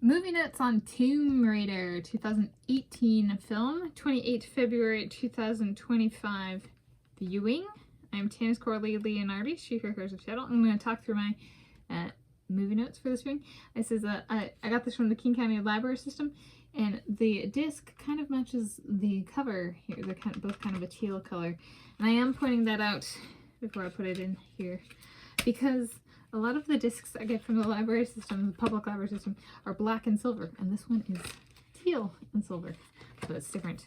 Movie notes on Tomb Raider 2018 film, 28 February 2025 viewing. I'm Tanis Coralee Leonhardi, She/Her Hers of Shadow. I'm going to talk through my movie notes for this viewing. This is I got this from the King County Library System, and the disc kind of matches the cover here. They're both kind of a teal color, and I am pointing that out before I put it in here because a lot of the discs I get from the library system, the public library system, are black and silver, and this one is teal and silver, so it's different.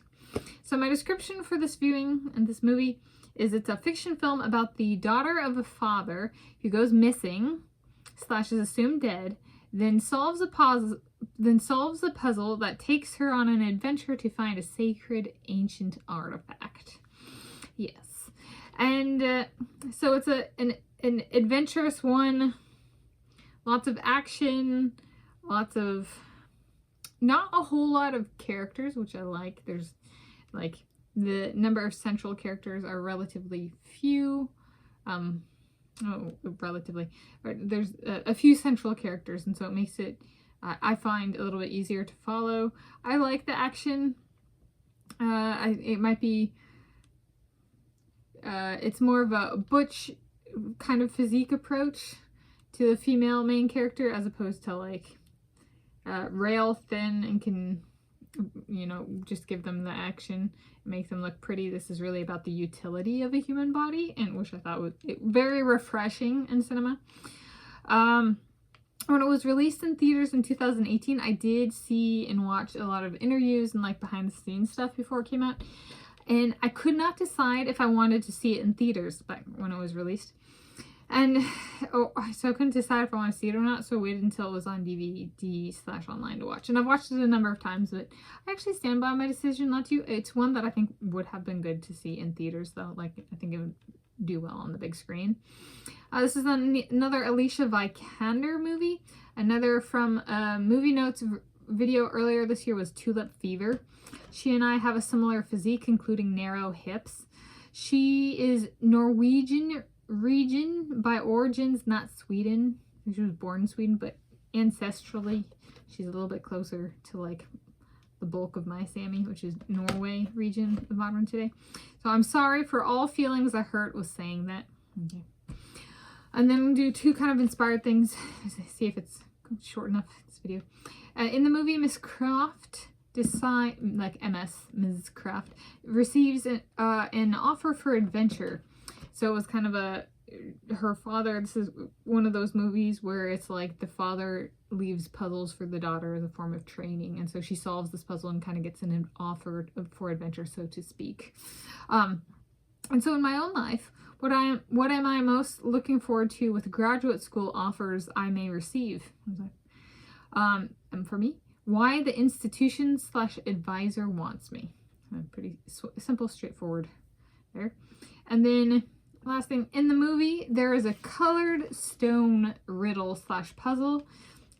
So my description for this viewing and this movie is it's a fiction film about the daughter of a father who goes missing / is assumed dead, then solves a puzzle that takes her on an adventure to find a sacred ancient artifact. Yes, and so it's an adventurous one, lots of action, lots of, not a whole lot of characters, which I like. There's like, the number of central characters are relatively few, there's a few central characters, and so it makes it, I find, a little bit easier to follow. I like the action. It might be, it's more of a butch kind of physique approach to the female main character, as opposed to like rail thin and can, you know, just give them the action, make them look pretty. This is really about the utility of a human body, and which I thought was very refreshing in cinema. When it was released in theaters in 2018, I did see and watch a lot of interviews and like behind the scenes stuff before it came out, and I could not decide if I wanted to see it in theaters back when it was released. And so I couldn't decide if I want to see it or not, so I waited until it was on DVD/online to watch. And I've watched it a number of times, but I actually stand by my decision not to. It's one that I think would have been good to see in theaters, though. Like, I think it would do well on the big screen. This is another Alicia Vikander movie. Another from Movie Notes video earlier this year was Tulip Fever. She and I have a similar physique, including narrow hips. She is Norwegian region by origins, not Sweden. She was born in Sweden, but ancestrally she's a little bit closer to like the bulk of my Sammy, which is Norway region of modern today. So I'm sorry for all feelings I hurt with saying that. Okay. And then we'll do two kind of inspired things. See if it's short enough, this video. In the movie, Miss Croft Ms. Croft receives an offer for adventure. So it was kind of her father, this is one of those movies where it's like the father leaves puzzles for the daughter as a form of training. And so she solves this puzzle and kind of gets an offer for adventure, so to speak. And so in my own life, what am I most looking forward to with graduate school offers I may receive? And for me, why the institution / advisor wants me. Pretty simple, straightforward there. And then last thing, in the movie, there is a colored stone riddle / puzzle.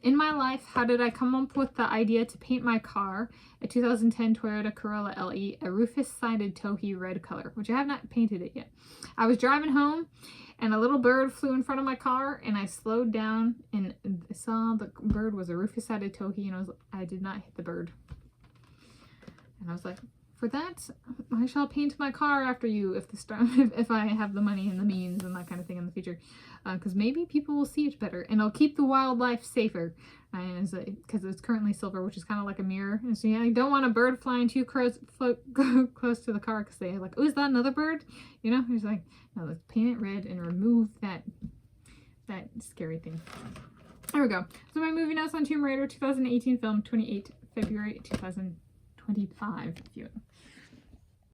In my life, how did I come up with the idea to paint my car, a 2010 Toyota Corolla LE, a rufous-sided towhee red color, which I have not painted it yet. I was driving home, and a little bird flew in front of my car, and I slowed down and saw the bird was a rufous-sided towhee, and I did not hit the bird. And I was like, for that, I shall paint my car after you if I have the money and the means and that kind of thing in the future. Because maybe people will see it better, and I'll keep the wildlife safer. Because it's currently silver, which is kind of like a mirror. And so yeah, I don't want a bird flying too close to the car because they're like, oh, is that another bird? You know, it's like, no, let's paint it red and remove that scary thing. There we go. So my movie notes on Tomb Raider 2018 film, 28 February 2025 viewing.